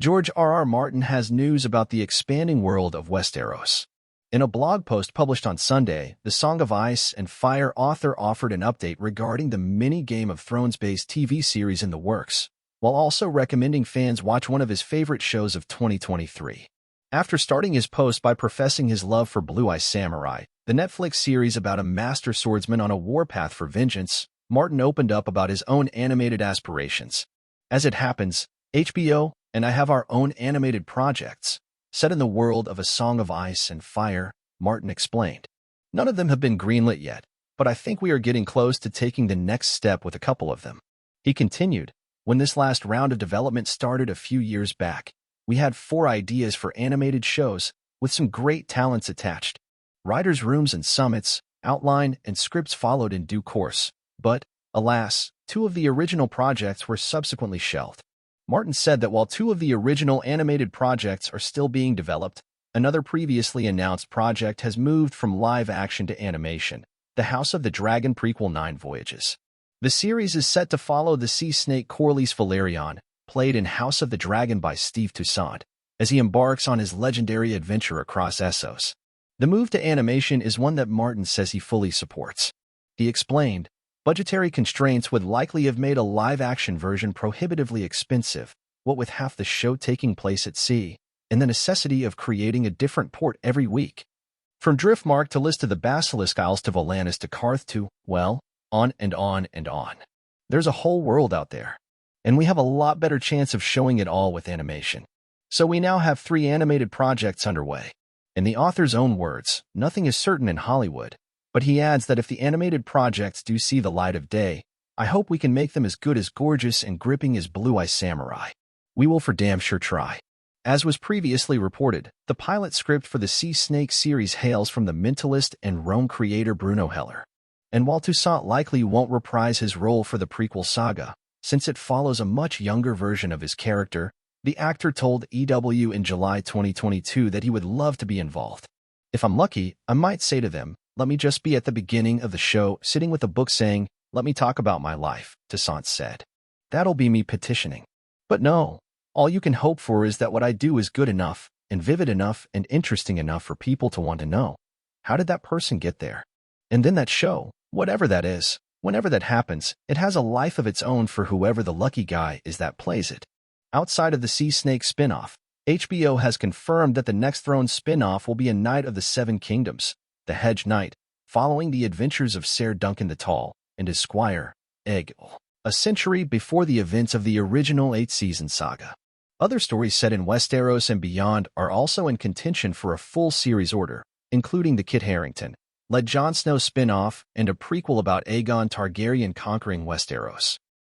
George R.R. Martin has news about the expanding world of Westeros. In a blog post published on Sunday, the Song of Ice and Fire author offered an update regarding the mini Game of Thrones-based TV series in the works, while also recommending fans watch one of his favorite shows of 2023. After starting his post by professing his love for Blue Eye Samurai, the Netflix series about a master swordsman on a warpath for vengeance, Martin opened up about his own animated aspirations. As it happens, HBO and I have our own animated projects, set in the world of A Song of Ice and Fire, Martin explained. None of them have been greenlit yet, but I think we are getting close to taking the next step with a couple of them. He continued, when this last round of development started a few years back, we had 4 ideas for animated shows with some great talents attached. Writers' rooms and summits, outline, and scripts followed in due course, but, alas, 2 of the original projects were subsequently shelved. Martin said that while 2 of the original animated projects are still being developed, another previously announced project has moved from live action to animation, the House of the Dragon prequel 9 Voyages. The series is set to follow the sea snake Corlys Velaryon, played in House of the Dragon by Steve Toussaint, as he embarks on his legendary adventure across Essos. The move to animation is one that Martin says he fully supports. He explained, budgetary constraints would likely have made a live-action version prohibitively expensive, what with half the show taking place at sea, and the necessity of creating a different port every week. From Driftmark to List of the Basilisk Isles to Volantis to Karth to, well, on and on and on. There's a whole world out there, and we have a lot better chance of showing it all with animation. So we now have 3 animated projects underway. In the author's own words, nothing is certain in Hollywood, but he adds that if the animated projects do see the light of day, I hope we can make them as good, as gorgeous, and gripping as Blue Eye Samurai. We will for damn sure try. As was previously reported, the pilot script for the Sea Snake series hails from The Mentalist and Rome creator Bruno Heller. And while Toussaint likely won't reprise his role for the prequel saga, since it follows a much younger version of his character, the actor told EW in July 2022 that he would love to be involved. If I'm lucky, I might say to them, let me just be at the beginning of the show, sitting with a book saying, let me talk about my life, Toussaint said. That'll be me petitioning. But no, all you can hope for is that what I do is good enough, and vivid enough, and interesting enough for people to want to know. How did that person get there? And then that show, whatever that is, whenever that happens, it has a life of its own for whoever the lucky guy is that plays it. Outside of the Sea Snake spin-off, HBO has confirmed that the next Throne spin-off will be a Knight of the Seven Kingdoms, the Hedge Knight, following the adventures of Ser Duncan the Tall and his squire, Egil, a century before the events of the original 8-season saga. Other stories set in Westeros and beyond are also in contention for a full series order, including the Kit Harington-led Jon Snow spin-off and a prequel about Aegon Targaryen conquering Westeros.